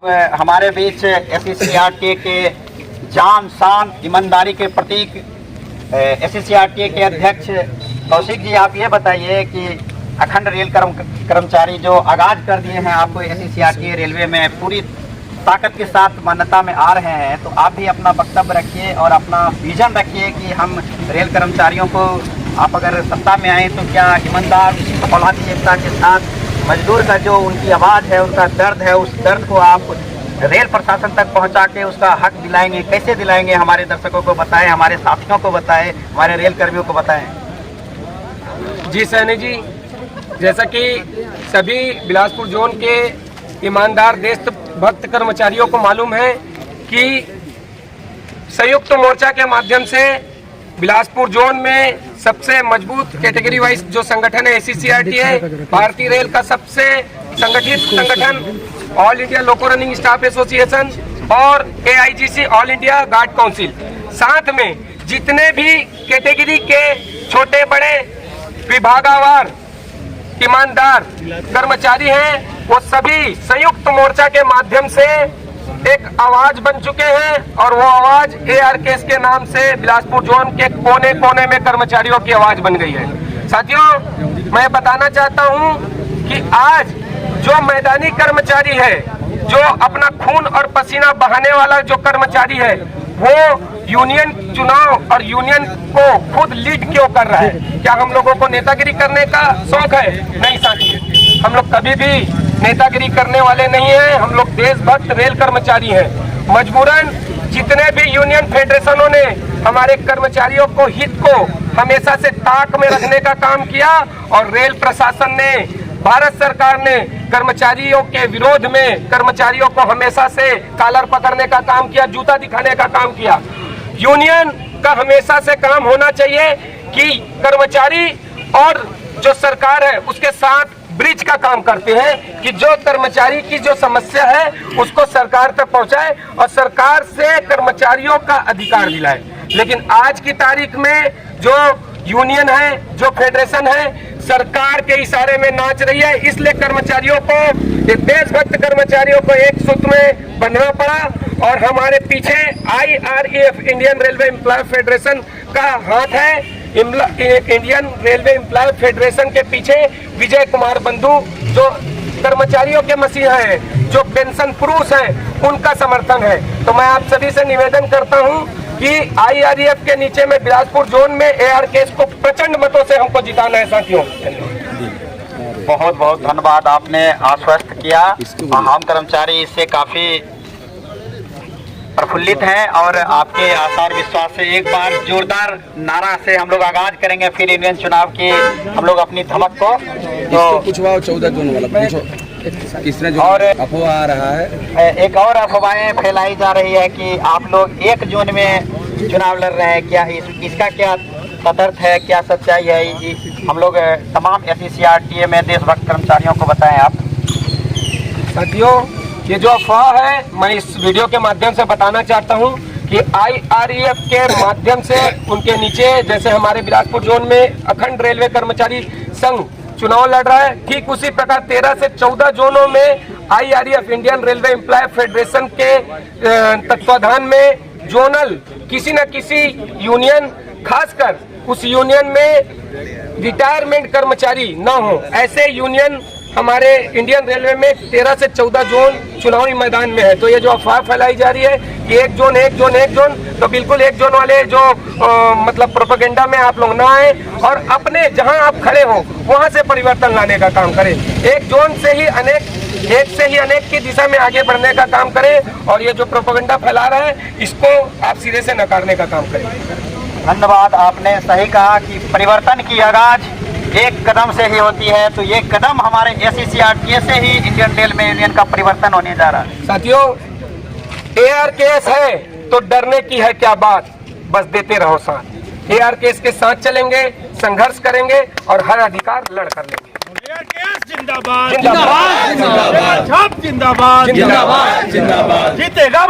हमारे बीच एससीईआरटी के जान शान ईमानदारी के प्रतीक एससीईआरटी के अध्यक्ष कौशिक जी, आप ये बताइए कि अखंड रेल कर्मचारी जो आगाज कर दिए हैं, आपको एससीईआरटी रेलवे में पूरी ताकत के साथ मान्यता में आ रहे हैं, तो आप भी अपना वक्तव्य रखिए और अपना विजन रखिए कि हम रेल कर्मचारियों को, आप अगर सत्ता में आए तो क्या ईमानदार औलादीयता के साथ मजदूर का जो उनकी आवाज़ है, उनका दर्द है, उस दर्द को आप रेल प्रशासन तक पहुंचा के उसका हक दिलाएंगे? कैसे दिलाएंगे? हमारे दर्शकों को बताएं, हमारे साथियों को बताएं, हमारे रेल कर्मियों को बताएं। जी सैनी जी, जैसा कि सभी बिलासपुर जोन के ईमानदार देशभक्त कर्मचारियों को मालूम है कि संयुक्त मोर्चा के माध्यम से बिलासपुर जोन में सबसे मजबूत कैटेगरी वाइज जो संगठन है एससीईआरटी है, भारतीय रेल का सबसे संगठित संगठन, ऑल इंडिया लोको रनिंग स्टाफ एसोसिएशन और एआईजीसी ऑल इंडिया गार्ड काउंसिल, साथ में जितने भी कैटेगरी के छोटे बड़े विभागवार ईमानदार कर्मचारी हैं, वो सभी संयुक्त मोर्चा के माध्यम से एक आवाज बन चुके हैं और वो आवाज एआरकेएस के नाम से बिलासपुर जोन के कोने कोने में कर्मचारियों की आवाज बन गई है। साथियों, मैं बताना चाहता हूं कि आज जो मैदानी कर्मचारी है, जो अपना खून और पसीना बहाने वाला जो कर्मचारी है, वो यूनियन चुनाव और यूनियन को खुद लीड क्यों कर रहा है? क्या हम लोगों को नेतागिरी करने का शौक है? नहीं साथी, हम लोग कभी भी नेतागिरी करने वाले नहीं हैं। हम लोग देशभक्त रेल कर्मचारी हैं। मजबूरन जितने भी यूनियन फेडरेशनों ने हमारे कर्मचारियों को हित को हमेशा से ताक में रखने का काम किया और रेल प्रशासन ने, भारत सरकार ने कर्मचारियों के विरोध में कर्मचारियों को हमेशा से कॉलर पकड़ने का काम किया, जूता दिखाने का काम किया। यूनियन का हमेशा से काम होना चाहिए कि कर्मचारी और जो सरकार है उसके साथ ब्रिज का काम करते हैं कि जो कर्मचारी की जो समस्या है उसको सरकार तक पहुंचाए और सरकार से कर्मचारियों का अधिकार दिलाए। लेकिन आज की तारीख में जो यूनियन है, जो फेडरेशन है, सरकार के इशारे में नाच रही है। इसलिए कर्मचारियों को, देशभक्त कर्मचारियों को एक सूत्र में बंधना पड़ा और हमारे पीछे IREF Indian railway employ federation का हाथ है। इंडियन रेलवे एम्प्लॉय फेडरेशन के पीछे विजय कुमार बंधु, जो कर्मचारियों के मसीहा हैं, जो पेंशन पुरुष हैं, उनका समर्थन है। तो मैं आप सभी से निवेदन करता हूं कि IREF के नीचे में बिलासपुर जोन में एआरकेएस को प्रचंड मतों से हमको जिताना है साथियों। बहुत बहुत धन्यवाद, आपने आश्वस्त किया। हम कर्मचारी इससे काफी प्रफुल्लित हैं और आपके आसार विश्वास से एक बार जोरदार नारा से हम लोग आगाज करेंगे फिर यूनियन चुनाव की हम लोग अपनी धमक को। तो पूछवाओ 14 जून वाला पूछो, किसने जो और अफवाह आ रहा है, एक और अफवाहें फैलाई जा रही है कि आप लोग 1 जून में चुनाव लड़ रहे हैं। क्या इसका क्या तथ्य है, क्या सच्चाई है? जी हम लोग तमाम एससीईआरटी में देशभक्त कर्मचारियों को बताएं आप। साथियों, ये जो अफवाह है, मैं इस वीडियो के माध्यम से बताना चाहता हूं कि IREF के माध्यम से उनके नीचे, जैसे हमारे बिलासपुर जोन में अखंड रेलवे कर्मचारी संघ चुनाव लड़ रहा है, ठीक उसी प्रकार 13 से 14 जोनों में IREF Indian railway employ federation के तत्वाधान में जोनल किसी न किसी यूनियन, खासकर उस यूनियन में रिटायरमेंट कर्मचारी न हो, ऐसे यूनियन हमारे इंडियन रेलवे में 13 से 14 जोन चुनावी मैदान में है। तो ये जो अफवाह फैलाई जा रही है कि एक जोन, तो बिल्कुल एक जोन वाले जो मतलब प्रोपेगेंडा में आप लोग ना आए और अपने जहां आप खड़े हो वहां से परिवर्तन लाने का काम करें। एक जोन से ही अनेक की दिशा में आगे बढ़ने का काम करें और ये जो प्रोपेगेंडा फैला रहा है इसको आप सिरे से नकारने का काम करें। धन्यवाद, आपने सही कहा कि परिवर्तन की आगाज एक कदम से ही होती है। तो ये कदम हमारे एससीईआरटी से ही इंडियन रेल में यूनियन का परिवर्तन होने जा रहा है। साथियों, एआरकेएस है तो डरने की है क्या बात, बस देते रहो साथ। एआरकेएस के साथ चलेंगे, संघर्ष करेंगे और हर अधिकार लड़ कर लेंगे। जिंदाबाद, जिंदाबाद, जिंदाबाद, जिंदाबाद, जिंदाबाद, जिंदाबाद, जीतेगा।